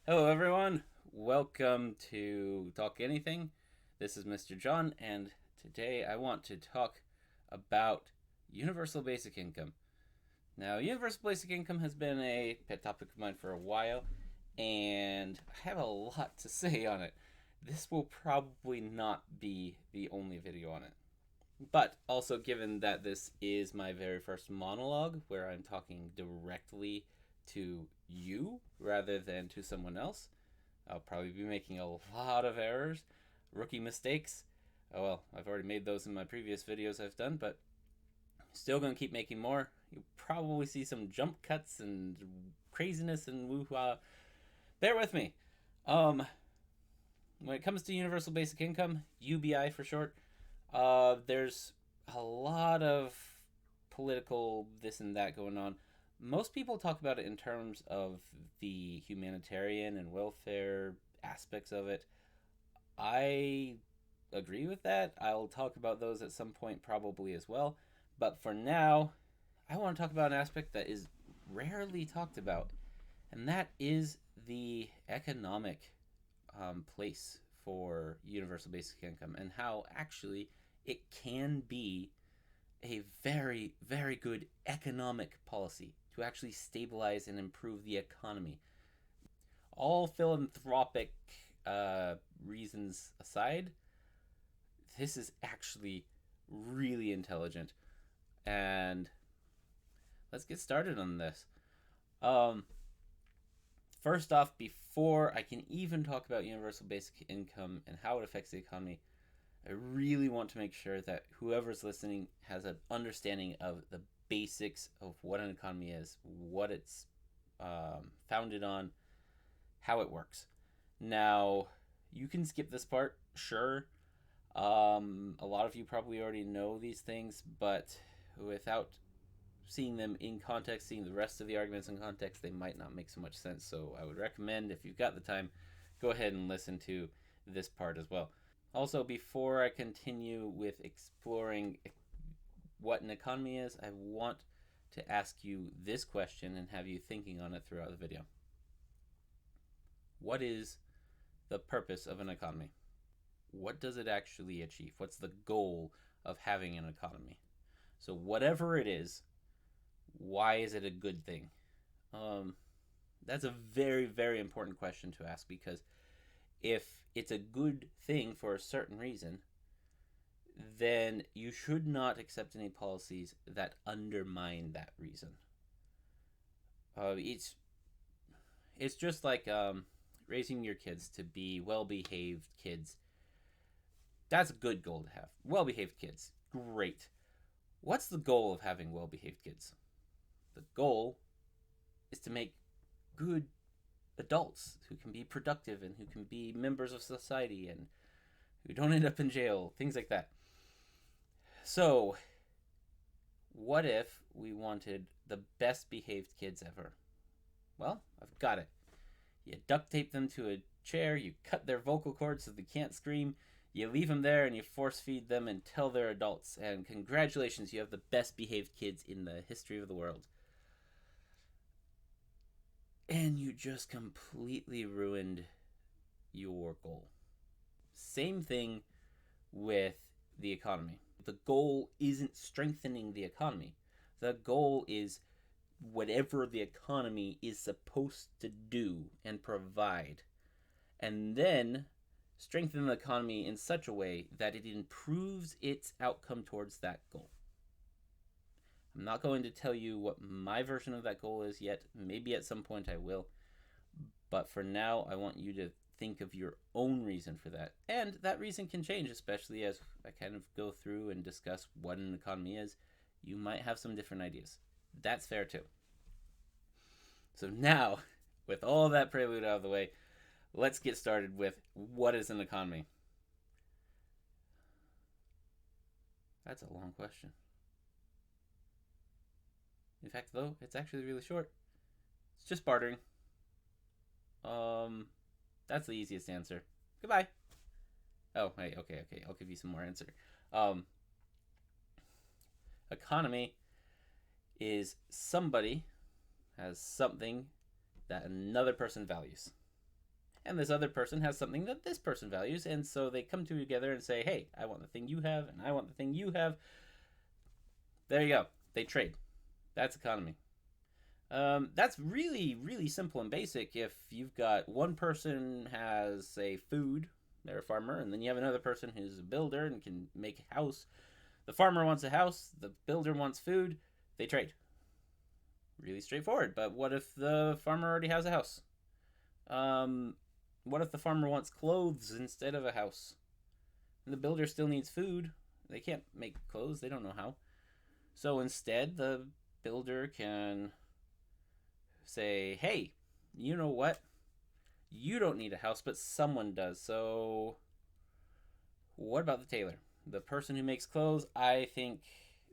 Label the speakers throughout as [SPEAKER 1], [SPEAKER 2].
[SPEAKER 1] Hello, everyone. Welcome to Talk Anything. This is Mr. John, and today I want to talk about universal basic income. Now, universal basic income has been a pet topic of mine for a while, and I have a lot to say on it. This will probably not be the only video on it. But also, given that this is my very first monologue where I'm talking directly to you rather than to someone else, I'll probably be making a lot of errors, rookie mistakes. Oh well, I've already made those in my previous videos I've done, but still gonna keep making more. You'll probably see some jump cuts and craziness and woo-ha. Bear with me. Um, when it comes to universal basic income, UBI for short, there's a lot of political this and that going on. Most people talk about it in terms of the humanitarian and welfare aspects of it. I agree with that. I'll talk about those at some point, probably as well. But for now, I want to talk about an aspect that is rarely talked about, and that is the economic place for universal basic income and how actually it can be a very, very good economic policy to actually stabilize and improve the economy. All philanthropic reasons aside, this is actually really intelligent. And let's get started on this. Um, First off, before I can even talk about universal basic income and how it affects the economy, I really want to make sure that whoever's listening has an understanding of the basics of what an economy is, what it's founded on, how it works. Now, you can skip this part, sure. A lot of you probably already know these things, but without seeing them in context, seeing the rest of the arguments in context, they might not make so much sense. So I would recommend, if you've got the time, go ahead and listen to this part as well. Also, before I continue with exploring what an economy is, I want to ask you this question and have you thinking on it throughout the video. What is the purpose of an economy? What does it actually achieve? What's the goal of having an economy? So, whatever it is, why is it a good thing? Um, that's a very, very important question to ask because if it's a good thing for a certain reason, then you should not accept any policies that undermine that reason. It's just like raising your kids to be well-behaved kids. That's a good goal to have. Well-behaved kids, great. What's the goal of having well-behaved kids? The goal is to make good adults who can be productive and who can be members of society and who don't end up in jail, things like that. So, what if we wanted the best behaved kids ever? Well, I've got it. You duct tape them to a chair, you cut their vocal cords so they can't scream, you leave them there and you force feed them until they're adults. And congratulations, you have the best behaved kids in the history of the world. And you just completely ruined your goal. Same thing with the economy. The goal isn't strengthening the economy. The goal is whatever the economy is supposed to do and provide. And then strengthen the economy in such a way that it improves its outcome towards that goal. I'm not going to tell you what my version of that goal is yet. Maybe at some point I will. But for now, I want you to think of your own reason for that. And that reason can change, especially as I kind of go through and discuss what an economy is. You might have some different ideas. That's fair too. So now, with all that prelude out of the way, let's get started with what is an economy? That's a long question. In fact, though, it's actually really short. It's just bartering. That's the easiest answer. Goodbye. Oh, hey, okay. I'll give you some more answer. Um, Economy is somebody has something that another person values. and this other person has something that this person values, and so they come together and say, hey, I want the thing you have, and I want the thing you have. There you go. They trade. That's economy. That's really, really simple and basic. If you've got one person has, say, food, they're a farmer, and then you have another person who's a builder and can make a house. The farmer wants a house, the builder wants food, they trade. Really straightforward. But what if the farmer already has a house? What if the farmer wants clothes instead of a house? And the builder still needs food. They can't make clothes, they don't know how. So instead, the builder can say, hey, you know what? You don't need a house, but someone does. So what about the tailor? The person who makes clothes, I think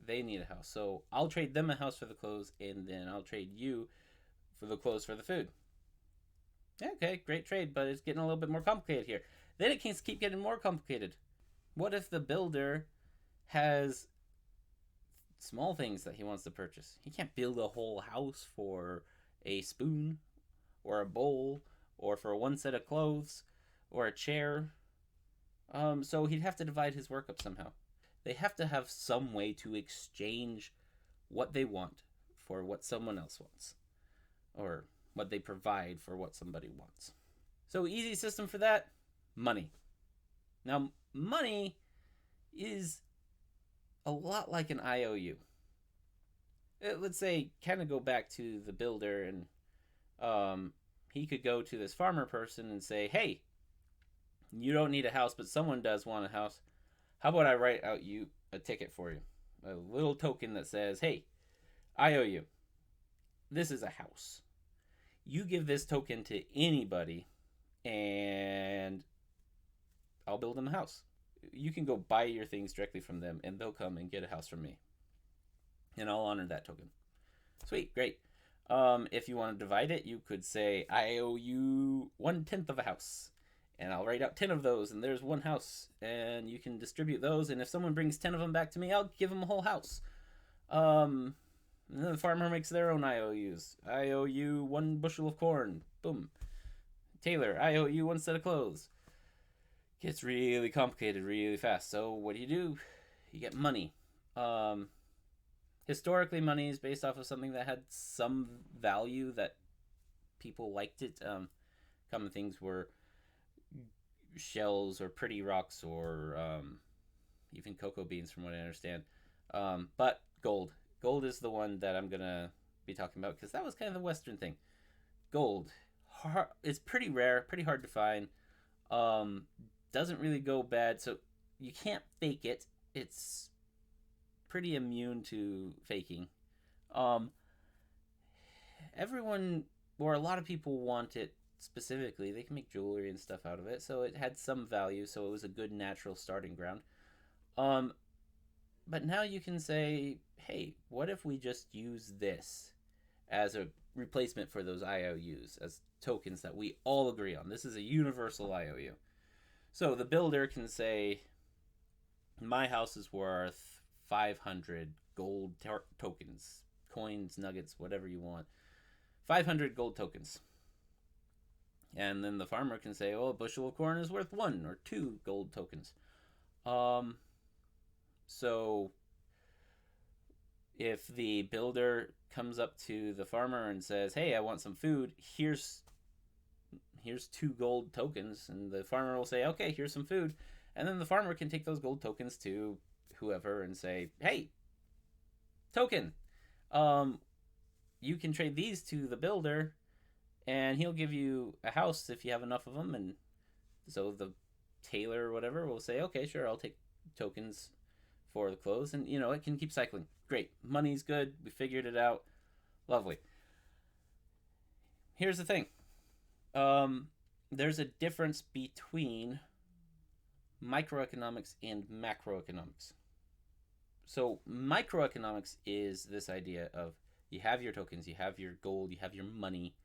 [SPEAKER 1] they need a house. So I'll trade them a house for the clothes, and then I'll trade you for the clothes for the food. Okay, great trade, but it's getting a little bit more complicated here. Then it can keep getting more complicated. What if the builder has small things that he wants to purchase? He can't build a whole house for a spoon or a bowl or for one set of clothes or a chair. So he'd have to divide his work up somehow. They have to have some way to exchange what they want for what someone else wants, or what they provide for what somebody wants. So easy system for that, money. Now, money is a lot like an IOU. Let's say, kind of go back to the builder, and he could go to this farmer person and say, hey, you don't need a house, but someone does want a house. How about I write out you a ticket for you? A little token that says, hey, I owe you. This is a house. You give this token to anybody, and I'll build them a house. You can go buy your things directly from them, and they'll come and get a house from me. And I'll honor that token. Sweet, great. If you want to divide it, you could say, I owe you 1/10 of a house. And I'll write out 10 of those, and there's one house. And you can distribute those, and if someone brings 10 of them back to me, I'll give them a whole house. And then the farmer makes their own IOUs. I owe you 1 bushel of corn. Boom. Tailor, I owe you 1 set of clothes. Gets really complicated really fast. So what do? You get money. Historically, money is based off of something that had some value, that people liked it. Common things were shells or pretty rocks, or even cocoa beans, from what I understand. But gold. Gold is the one that I'm going to be talking about, because that was kind of the Western thing. Gold. It's pretty rare, pretty hard to find. Doesn't really go bad, so you can't fake it. It's pretty immune to faking. Everyone, or a lot of people, want it specifically. They can make jewelry and stuff out of it, so it had some value, so it was a good natural starting ground. But now you can say, hey, what if we just use this as a replacement for those IOUs, as tokens that we all agree on? This is a universal IOU. So the builder can say, my house is worth 500 gold tokens, coins, nuggets, whatever you want. 500 gold tokens. And then the farmer can say, oh, a bushel of corn is worth 1 or 2 gold tokens. So if the builder comes up to the farmer and says, hey, I want some food, here's 2 gold tokens, and the farmer will say, okay, here's some food. And then the farmer can take those gold tokens to whoever and say, hey, token, you can trade these to the builder, and he'll give you a house if you have enough of them. And so the tailor or whatever will say, okay, sure, I'll take tokens for the clothes. And, it can keep cycling. Great. Money's good. We figured it out. Lovely. Here's the thing. There's a difference between microeconomics and macroeconomics. So microeconomics is this idea of, you have your tokens, you have your gold, you have your money.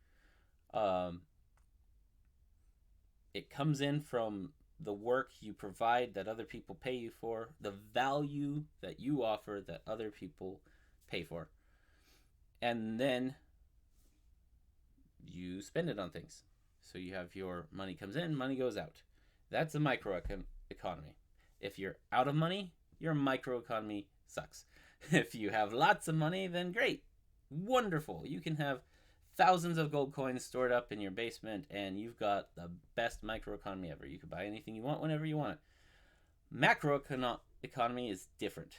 [SPEAKER 1] It comes in from the work you provide that other people pay you for, the value that you offer that other people pay for. And then you spend it on things. So you have your money comes in, money goes out. That's a microeconomy. If you're out of money, your microeconomy sucks. If you have lots of money, then great. Wonderful. You can have thousands of gold coins stored up in your basement and you've got the best microeconomy ever. You can buy anything you want whenever you want it. Macroeconomy is different.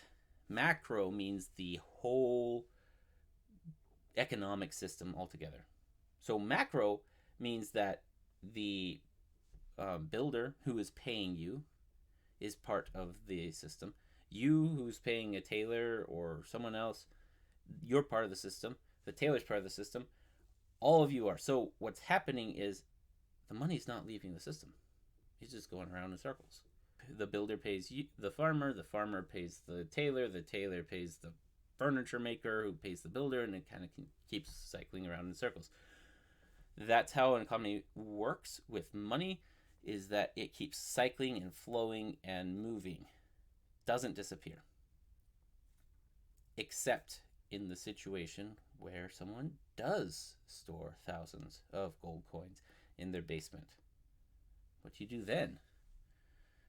[SPEAKER 1] Macro means the whole economic system altogether. So macro means that the builder who is paying you is part of the system. You, who's paying a tailor or someone else, you're part of the system. The tailor's part of the system. All of you are. So what's happening is the money's not leaving the system. It's just going around in circles. The builder pays the farmer pays the tailor pays the furniture maker who pays the builder, and it kind of keeps cycling around in circles. That's how an economy works with money, is that it keeps cycling and flowing and moving. Doesn't disappear. Except in the situation where someone does store thousands of gold coins in their basement. What do you do then?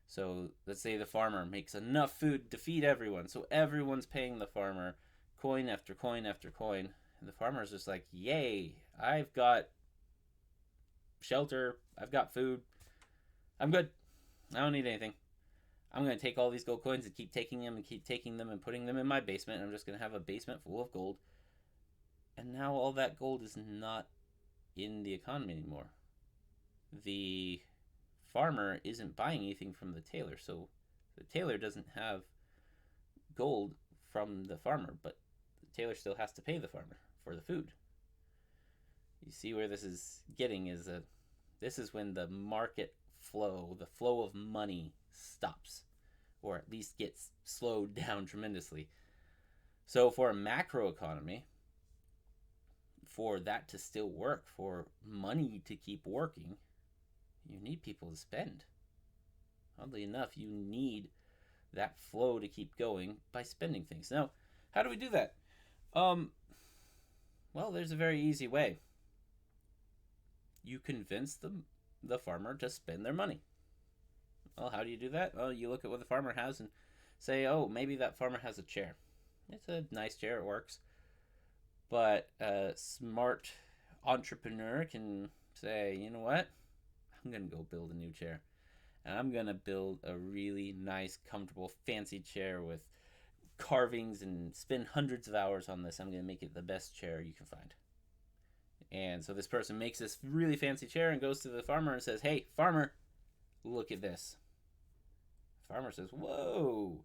[SPEAKER 1] So let's say the farmer makes enough food to feed everyone. So everyone's paying the farmer coin after coin after coin. And the farmer's just like, yay, I've got shelter, I've got food, I'm good. I don't need anything. I'm going to take all these gold coins and keep taking them and putting them in my basement. I'm just going to have a basement full of gold. And now all that gold is not in the economy anymore. The farmer isn't buying anything from the tailor, so the tailor doesn't have gold from the farmer, but the tailor still has to pay the farmer for the food. You see where this is getting is this is when the market flow, the flow of money stops, or at least gets slowed down tremendously. So for a macroeconomy, for that to still work, for money to keep working, you need people to spend. Oddly enough, you need that flow to keep going by spending things. Now, how do we do that? Well, there's a very easy way. You convince the farmer to spend their money. Well, how do you do that? Well, you look at what the farmer has and say, oh, maybe that farmer has a chair. It's a nice chair, it works. But a smart entrepreneur can say, you know what? I'm going to go build a new chair. And I'm going to build a really nice, comfortable, fancy chair with carvings and spend hundreds of hours on this. I'm going to make it the best chair you can find. And so this person makes this really fancy chair and goes to the farmer and says, hey, farmer, look at this. The farmer says, whoa,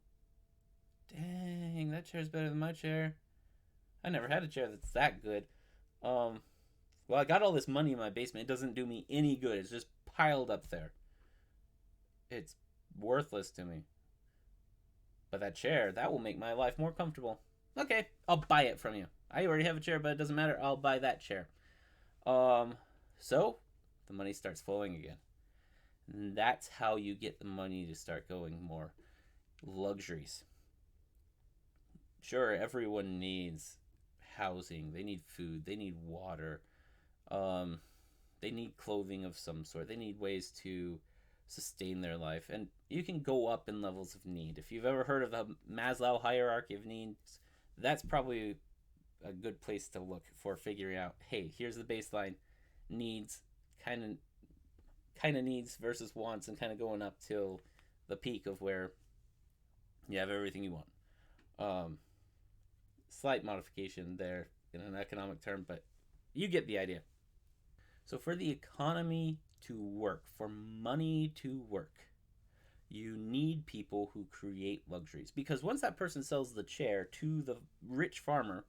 [SPEAKER 1] dang, that chair's better than my chair. I never had a chair that's that good. Well, I got all this money in my basement. It doesn't do me any good. It's just piled up there. It's worthless to me. But that chair, that will make my life more comfortable. Okay, I'll buy it from you. I already have a chair, but it doesn't matter. I'll buy that chair. So the money starts flowing again. And that's how you get the money to start going more. Luxuries. Sure, everyone needs housing. They need food. They need water. They need clothing of some sort. They need ways to sustain their life. And you can go up in levels of need. If you've ever heard of the Maslow hierarchy of needs, that's probably a good place to look for figuring out, hey, here's the baseline needs, kind of needs versus wants, and kind of going up till the peak of where you have everything you want. Slight modification there in an economic term, but you get the idea. So for the economy to work, for money to work, you need people who create luxuries. Because once that person sells the chair to the rich farmer,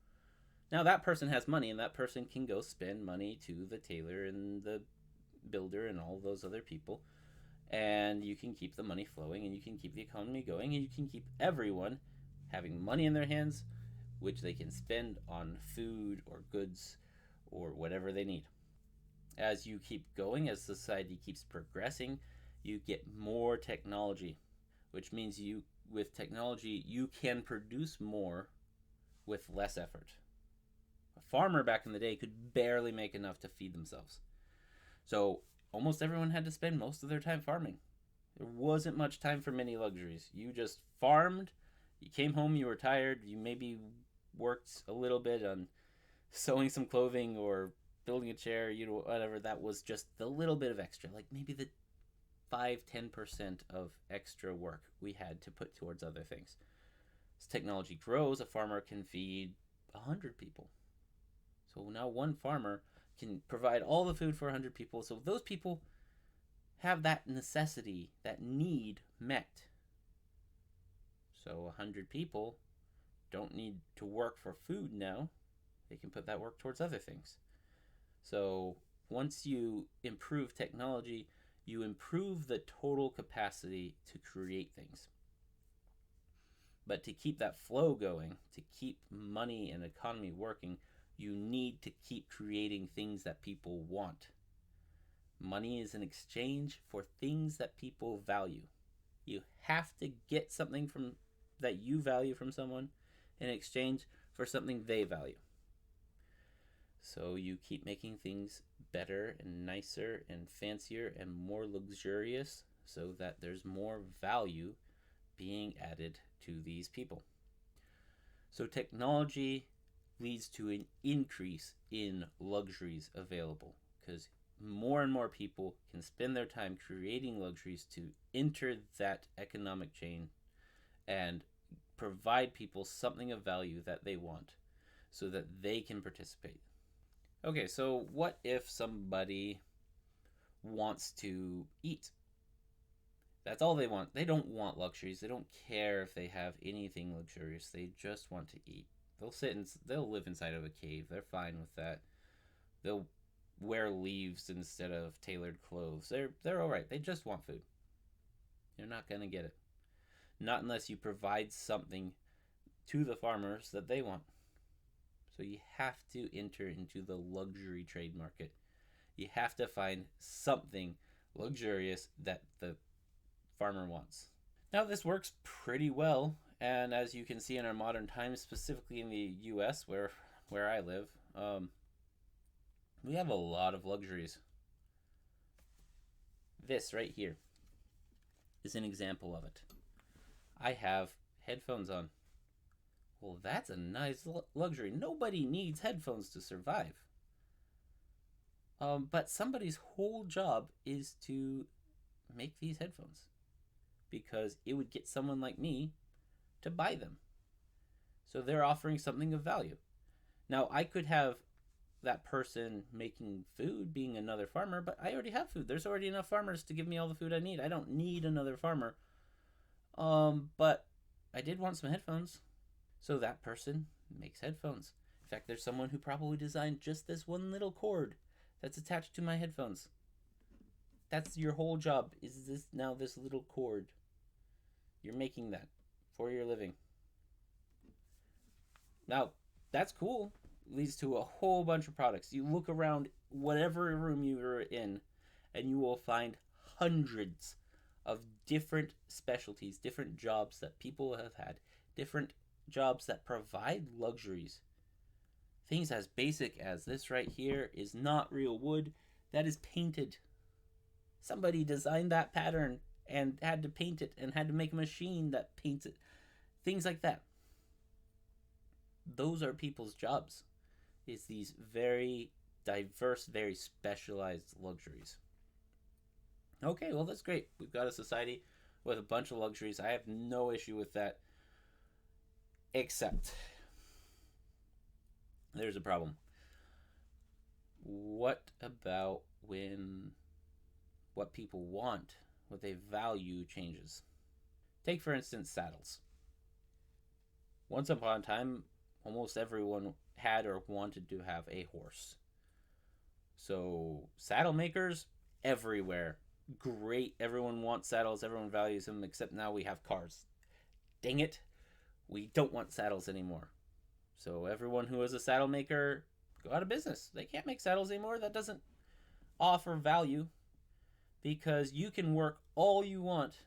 [SPEAKER 1] now that person has money, and that person can go spend money to the tailor and the builder and all those other people. And you can keep the money flowing, and you can keep the economy going, and you can keep everyone having money in their hands, which they can spend on food or goods or whatever they need. As you keep going, as society keeps progressing, you get more technology, which means with technology, you can produce more with less effort. A farmer back in the day could barely make enough to feed themselves. So almost everyone had to spend most of their time farming. There wasn't much time for many luxuries. You just farmed, you came home, you were tired, you maybe worked a little bit on sewing some clothing or building a chair, whatever. That was just the little bit of extra, like maybe the 5-10% of extra work we had to put towards other things. As technology grows, a farmer can feed 100 people. So now one farmer can provide all the food for 100 people. So those people have that necessity, that need met. So 100 people don't need to work for food now. They can put that work towards other things. So once you improve technology, you improve the total capacity to create things. But to keep that flow going, to keep money and economy working, you need to keep creating things that people want. Money is an exchange for things that people value. You have to get something that you value from someone in exchange for something they value. So you keep making things better and nicer and fancier and more luxurious so that there's more value being added to these people. So technology leads to an increase in luxuries available because more and more people can spend their time creating luxuries to enter that economic chain and provide people something of value that they want so that they can participate. Okay, so what if somebody wants to eat? That's all they want. They don't want luxuries. They don't care if they have anything luxurious. They just want to eat. They'll live inside of a cave. They're fine with that. They'll wear leaves instead of tailored clothes. They're all right. They just want food. You're not going to get it. Not unless you provide something to the farmers that they want. So you have to enter into the luxury trade market. You have to find something luxurious that the farmer wants. Now this works pretty well, and as you can see in our modern times, specifically in the US where I live, we have a lot of luxuries. This right here is an example of it. I have headphones on. Well, that's a nice luxury. Nobody needs headphones to survive. But somebody's whole job is to make these headphones because it would get someone like me to buy them. So they're offering something of value. Now, I could have that person making food being another farmer, but I already have food. There's already enough farmers to give me all the food I need. I don't need another farmer. But I did want some headphones. So that person makes headphones. In fact, there's someone who probably designed just this one little cord that's attached to my headphones. That's your whole job, is this little cord. You're making that for your living. Now, that's cool. It leads to a whole bunch of products. You look around whatever room you're in, and you will find hundreds of different specialties, different jobs that people have had, different jobs that provide luxuries. Things as basic as this right here is not real wood. That is painted. Somebody designed that pattern and had to paint it and had to make a machine that paints it. Things like that. Those are people's jobs. It's these very diverse, very specialized luxuries. Okay, well, that's great. We've got a society with a bunch of luxuries. I have no issue with that. Except there's a problem. What about when what people want, what they value changes? Take, for instance, saddles. Once upon a time, almost everyone had or wanted to have a horse. So saddle makers everywhere. Great. Everyone wants saddles. Everyone values them, except now we have cars. Dang it. We don't want saddles anymore. So everyone who is a saddle maker, go out of business. They can't make saddles anymore. That doesn't offer value because you can work all you want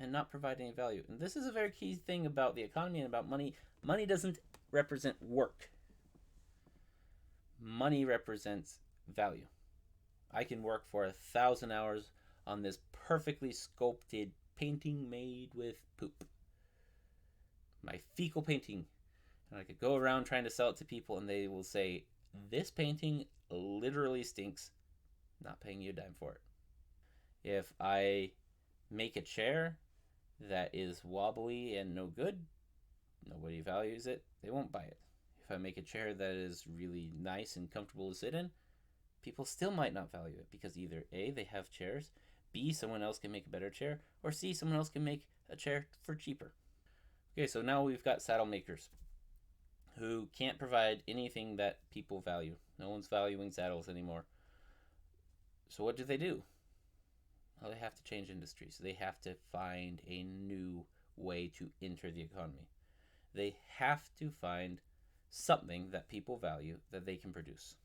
[SPEAKER 1] and not provide any value. And this is a very key thing about the economy and about money. Money doesn't represent work. Money represents value. I can work for 1,000 hours on this perfectly sculpted painting made with poop. My fecal painting. And I could go around trying to sell it to people, and they will say, "This painting literally stinks." Not paying you a dime for it. If I make a chair that is wobbly and no good, nobody values it. They won't buy it. If I make a chair that is really nice and comfortable to sit in, people still might not value it because either A, they have chairs, B, someone else can make a better chair, or C, someone else can make a chair for cheaper. Okay, so now we've got saddle makers who can't provide anything that people value. No one's valuing saddles anymore. So what do? Well, they have to change industries. They have to find a new way to enter the economy. They have to find something that people value that they can produce.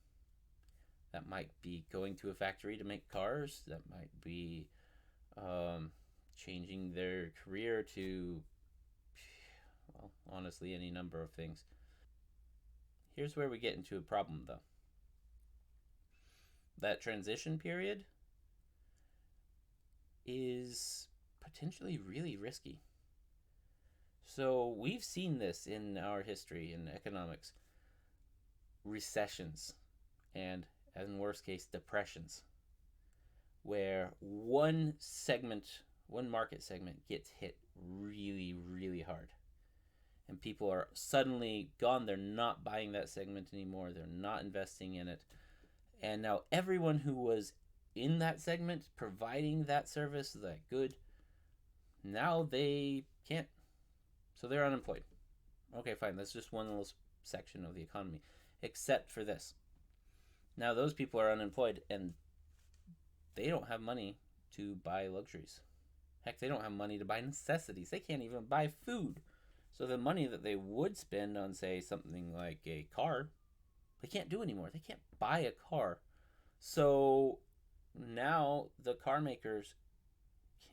[SPEAKER 1] That might be going to a factory to make cars. That might be changing their career to, well, honestly, any number of things. Here's where we get into a problem, though. That transition period is potentially really risky. So we've seen this in our history in economics. Recessions and, in worst case, depressions, where one market segment gets hit really, really hard. And people are suddenly gone. They're not buying that segment anymore. They're not investing in it. And now everyone who was in that segment providing that service, that good, now they can't. So they're unemployed. Okay, fine. That's just one little section of the economy. Except for this. Now those people are unemployed and they don't have money to buy luxuries. Heck, they don't have money to buy necessities. They can't even buy food. So the money that they would spend on, say, something like a car, they can't do anymore. They can't buy a car. So now the car makers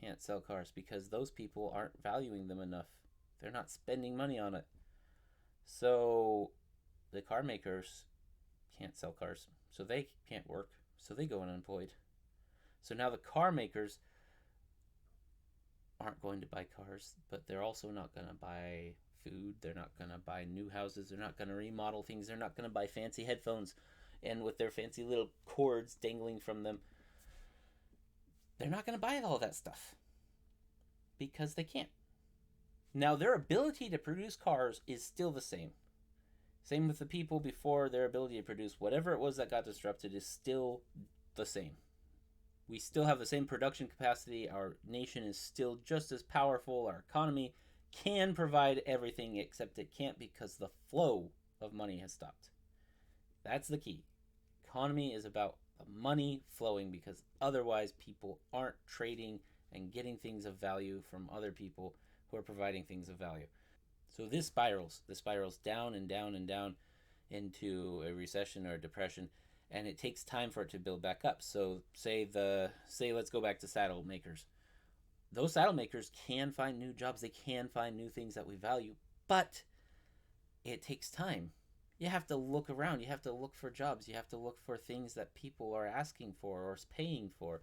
[SPEAKER 1] can't sell cars because those people aren't valuing them enough. They're not spending money on it. So the car makers can't sell cars. So they can't work. So they go unemployed. So now the car makers aren't going to buy cars, but they're also not going to buy food. They're not going to buy new houses. They're not going to remodel things. They're not going to buy fancy headphones and with their fancy little cords dangling from them. They're not going to buy all that stuff because they can't. Now, their ability to produce cars is still the same. Same with the people before. Their ability to produce whatever it was that got disrupted is still the same. We still have the same production capacity. Our nation is still just as powerful. Our economy can provide everything, except it can't because the flow of money has stopped. That's the key. Economy is about the money flowing because otherwise people aren't trading and getting things of value from other people who are providing things of value. So this spirals down and down and down into a recession or a depression, and it takes time for it to build back up. So say let's go back to saddle makers. Those saddle makers can find new jobs. They can find new things that we value, but it takes time. You have to look around. You have to look for jobs. You have to look for things that people are asking for or paying for.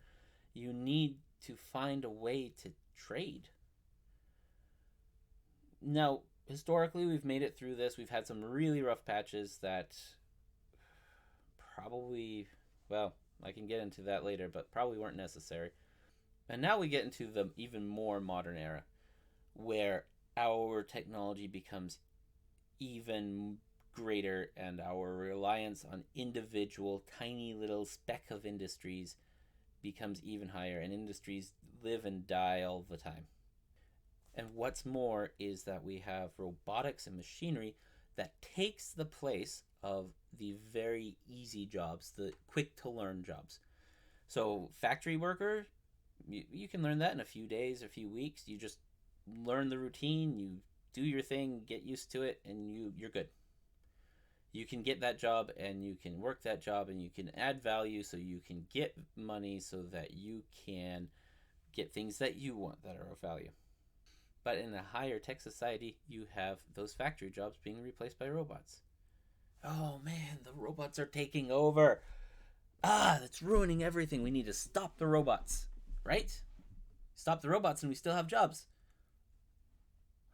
[SPEAKER 1] You need to find a way to trade. Now, historically, we've made it through this. We've had some really rough patches that probably, well, I can get into that later, but probably weren't necessary. And now we get into the even more modern era where our technology becomes even greater and our reliance on individual tiny little speck of industries becomes even higher, and industries live and die all the time. And what's more is that we have robotics and machinery that takes the place of the very easy jobs, the quick to learn jobs. So factory worker, you can learn that in a few days, a few weeks. You just learn the routine, you do your thing, get used to it, and you're good. You can get that job and you can work that job and you can add value so you can get money so that you can get things that you want that are of value. But in a higher tech society, you have those factory jobs being replaced by robots. Oh man, the robots are taking over. That's ruining everything. We need to stop the robots, right? Stop the robots and we still have jobs.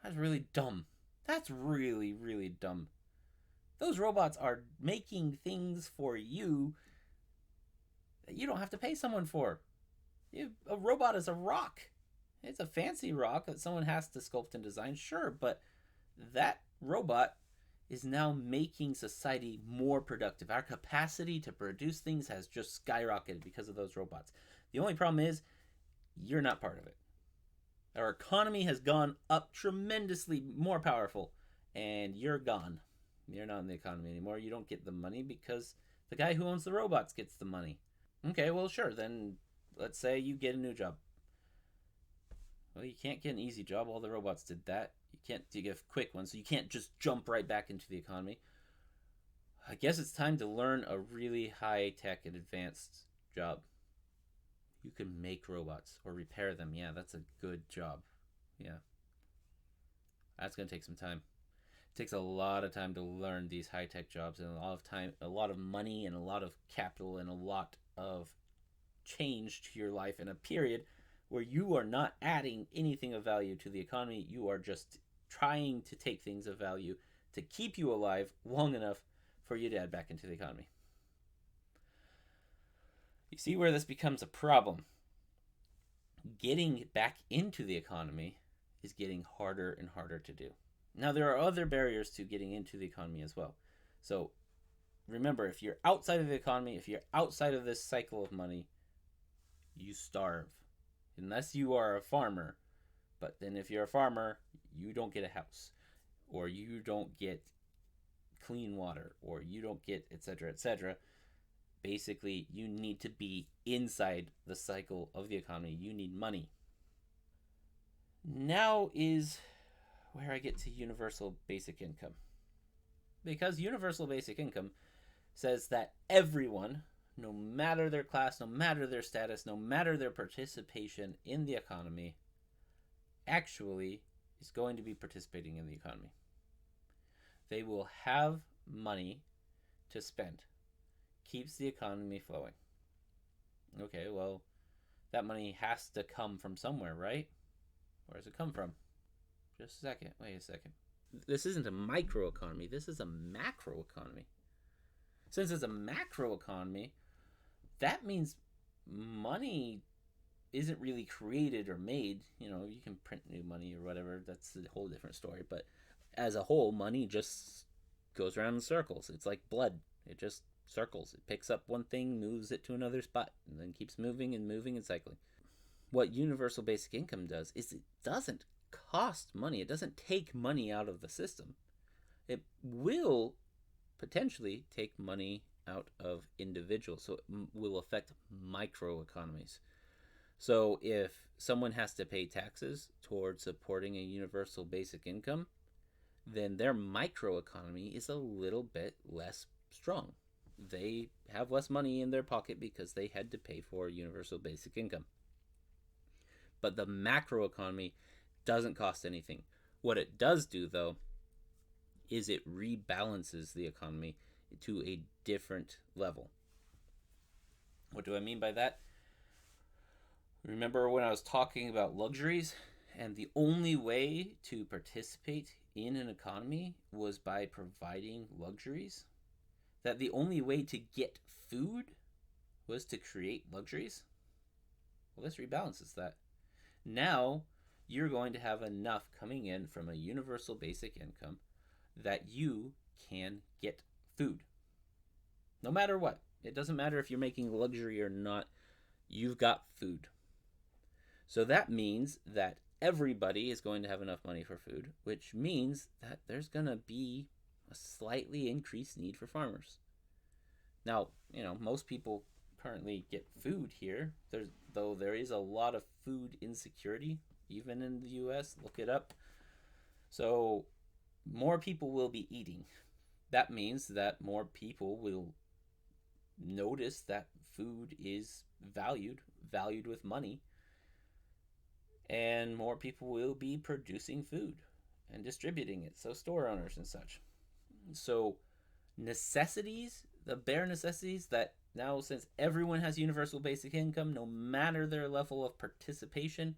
[SPEAKER 1] That's really dumb. That's really, really dumb. Those robots are making things for you that you don't have to pay someone for. A robot is a rock. It's a fancy rock that someone has to sculpt and design, sure, but that robot is now making society more productive. Our capacity to produce things has just skyrocketed because of those robots. The only problem is you're not part of it. Our economy has gone up tremendously more powerful, and you're gone. You're not in the economy anymore. You don't get the money because the guy who owns the robots gets the money. Okay, well, sure. Then let's say you get a new job. Well, you can't get an easy job. All the robots did that. You get quick ones, so you can't just jump right back into the economy. I guess it's time to learn a really high-tech and advanced job. You can make robots or repair them. Yeah, that's a good job. Yeah. That's going to take some time. It takes a lot of time to learn these high-tech jobs, and a lot of money and a lot of capital and a lot of change to your life in a period where you are not adding anything of value to the economy. You are just trying to take things of value to keep you alive long enough for you to add back into the economy. You see where this becomes a problem. Getting back into the economy is getting harder and harder to do. Now, there are other barriers to getting into the economy as well. So remember, if you're outside of the economy, if you're outside of this cycle of money, you starve. Unless you are a farmer. But then if you're a farmer, you don't get a house, or you don't get clean water, or you don't get etc., etc. Basically, you need to be inside the cycle of the economy. You need money. Now is where I get to universal basic income. Because universal basic income says that everyone, no matter their class, no matter their status, no matter their participation in the economy, actually is going to be participating in the economy. They will have money to spend. Keeps the economy flowing. Okay, well, that money has to come from somewhere, right? Where does it come from? Just a second. Wait a second. This isn't a microeconomy. This is a macroeconomy. Since it's a macroeconomy, that means money isn't really created or made. You can print new money or whatever. That's a whole different story. But as a whole, money just goes around in circles. It's like blood. It just circles. It picks up one thing, moves it to another spot, and then keeps moving and moving and cycling. What universal basic income does is it doesn't cost money. It doesn't take money out of the system. It will potentially take money out of individuals. So it will affect microeconomies. So if someone has to pay taxes towards supporting a universal basic income, then their microeconomy is a little bit less strong. They have less money in their pocket because they had to pay for universal basic income. But the macroeconomy doesn't cost anything. What it does do, though, is it rebalances the economy to a different level. What do I mean by that? Remember when I was talking about luxuries? And the only way to participate in an economy was by providing luxuries? That the only way to get food was to create luxuries? Well, this rebalances that. Now, you're going to have enough coming in from a universal basic income that you can get food. No matter what. It doesn't matter if you're making luxury or not. You've got food. So that means that everybody is going to have enough money for food, which means that there's going to be a slightly increased need for farmers. Now, most people currently get food here, though there is a lot of food insecurity, even in the US. Look it up. So more people will be eating. That means that more people will notice that food is valued with money, and more people will be producing food and distributing it, so store owners and such. So necessities, the bare necessities that Now, since everyone has universal basic income, no matter their level of participation,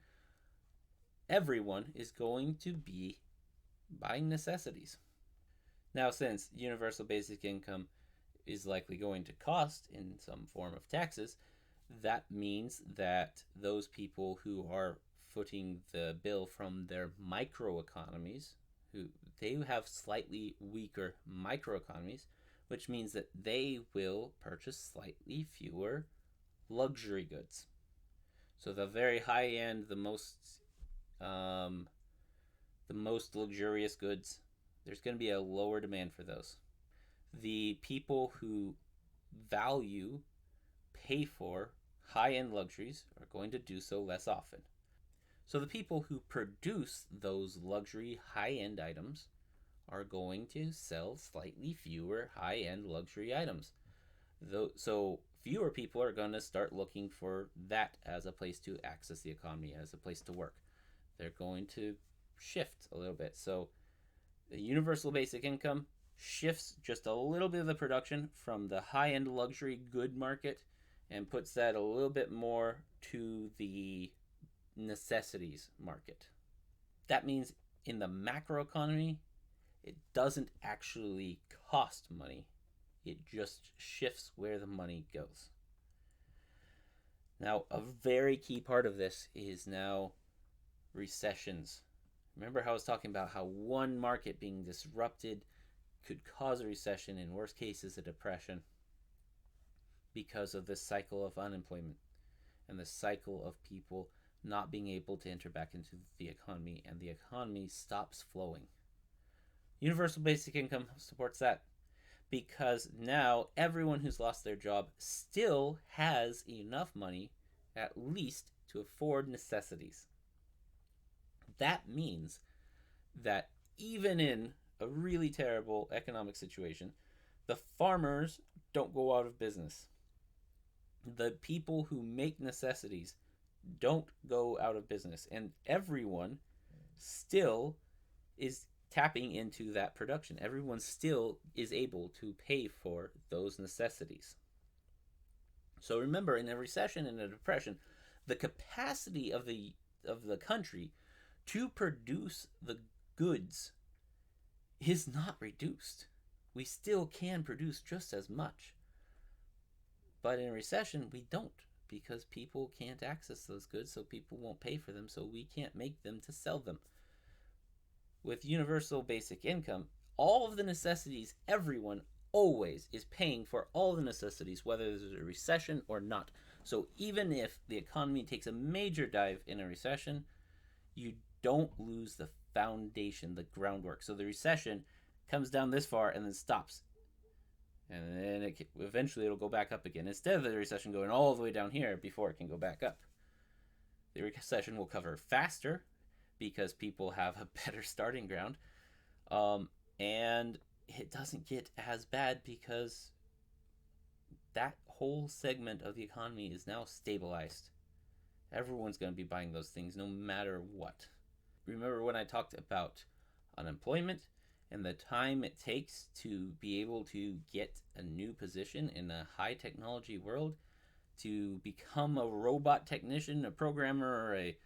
[SPEAKER 1] everyone is going to be buying necessities. Now, since universal basic income is likely going to cost in some form of taxes, that means that those people who are footing the bill from their microeconomies, who they have slightly weaker microeconomies, which means that they will purchase slightly fewer luxury goods. So the very high end, um, the most luxurious goods, there's going to be a lower demand for those. The people who value, pay for high end luxuries are going to do so less often. So the people who produce those luxury high end items are going to sell slightly fewer high end luxury items. So fewer people are going to start looking for that as a place to access the economy, as a place to work. They're going to shift a little bit. So the universal basic income shifts just a little bit of the production from the high end luxury good market and puts that a little bit more to the necessities market. That means in the macroeconomy, it doesn't actually cost money, it just shifts where the money goes. Now, a very key part of this is now recessions. Remember how I was talking about how one market being disrupted could cause a recession, in worst cases, a depression, because of this cycle of unemployment and the cycle of people not being able to enter back into the economy, and the economy stops flowing. Universal basic income supports that, because now everyone who's lost their job still has enough money, at least, to afford necessities. That means that even in a really terrible economic situation, the farmers don't go out of business. The people who make necessities don't go out of business, and everyone still is tapping into that production. Everyone still is able to pay for those necessities. So remember, in a recession and a depression, the capacity of the country to produce the goods is not reduced. We still can produce just as much. But in a recession, we don't, because people can't access those goods, so people won't pay for them, so we can't make them to sell them. With universal basic income, all of the necessities, everyone always is paying for all the necessities, whether there's a recession or not. So even if the economy takes a major dive in a recession, you don't lose the foundation, the groundwork. So the recession comes down this far and then stops, and then eventually it'll go back up again, instead of the recession going all the way down here before it can go back up. The recession will cover faster because people have a better starting ground, and it doesn't get as bad because that whole segment of the economy is now stabilized. Everyone's going to be buying those things no matter what. Remember when I talked about unemployment and the time it takes to be able to get a new position in a high technology world, to become a robot technician, a programmer, or a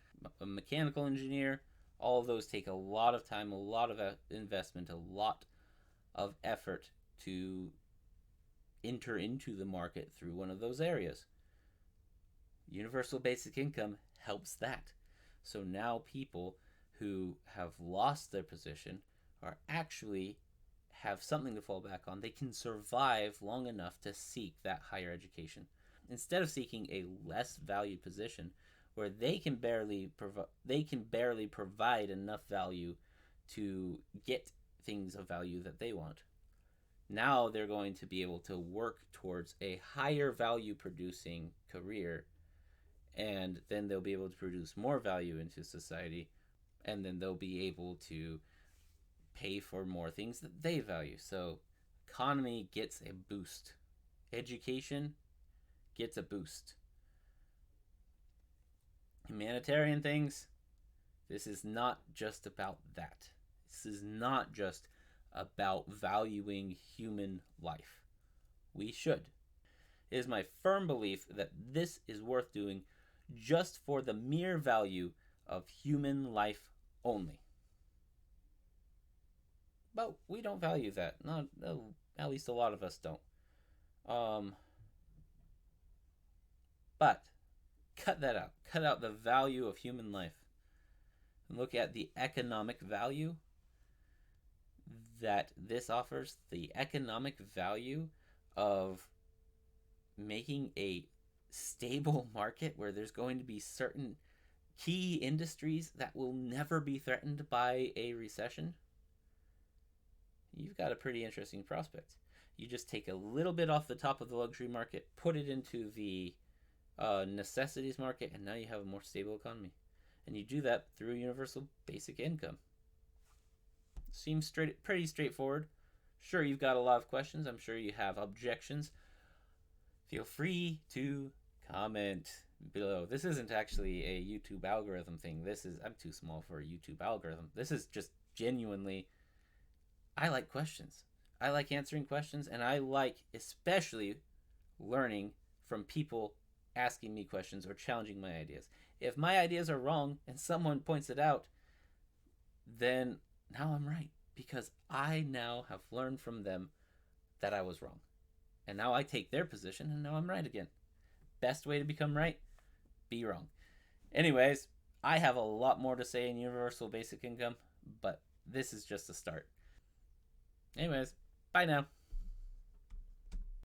[SPEAKER 1] mechanical engineer? All of those take a lot of time, a lot of investment, a lot of effort to enter into the market through one of those areas. Universal basic income helps that. So now people who have lost their position are actually have something to fall back on. They can survive long enough to seek that higher education, instead of seeking a less valued position where they can barely provide enough value to get things of value that they want. Now they're going to be able to work towards a higher value producing career, and then they'll be able to produce more value into society, and then they'll be able to pay for more things that they value. So economy gets a boost. Education gets a boost. Humanitarian things, this is not just about that. This is not just about valuing human life. We should. It is my firm belief that this is worth doing just for the mere value of human life only. But we don't value that. Not at least a lot of us don't. Um, but cut that out. Cut out the value of human life. And look at the economic value that this offers. The economic value of making a stable market where there's going to be certain key industries that will never be threatened by a recession. You've got a pretty interesting prospect. You just take a little bit off the top of the luxury market, put it into the necessities market, and now you have a more stable economy. And you do that through universal basic income. Seems pretty straightforward. Sure, you've got a lot of questions. I'm sure you have objections. Feel free to comment below. This isn't actually a YouTube algorithm thing. I'm too small for a YouTube algorithm. This is just genuinely, I like questions. I like answering questions, and I like especially learning from people asking me questions or challenging my ideas. If my ideas are wrong and someone points it out, then now I'm right, because I now have learned from them that I was wrong. And now I take their position, and now I'm right again. Best way to become right? Be wrong. Anyways, I have a lot more to say in universal basic income, but this is just a start. Anyways, bye now.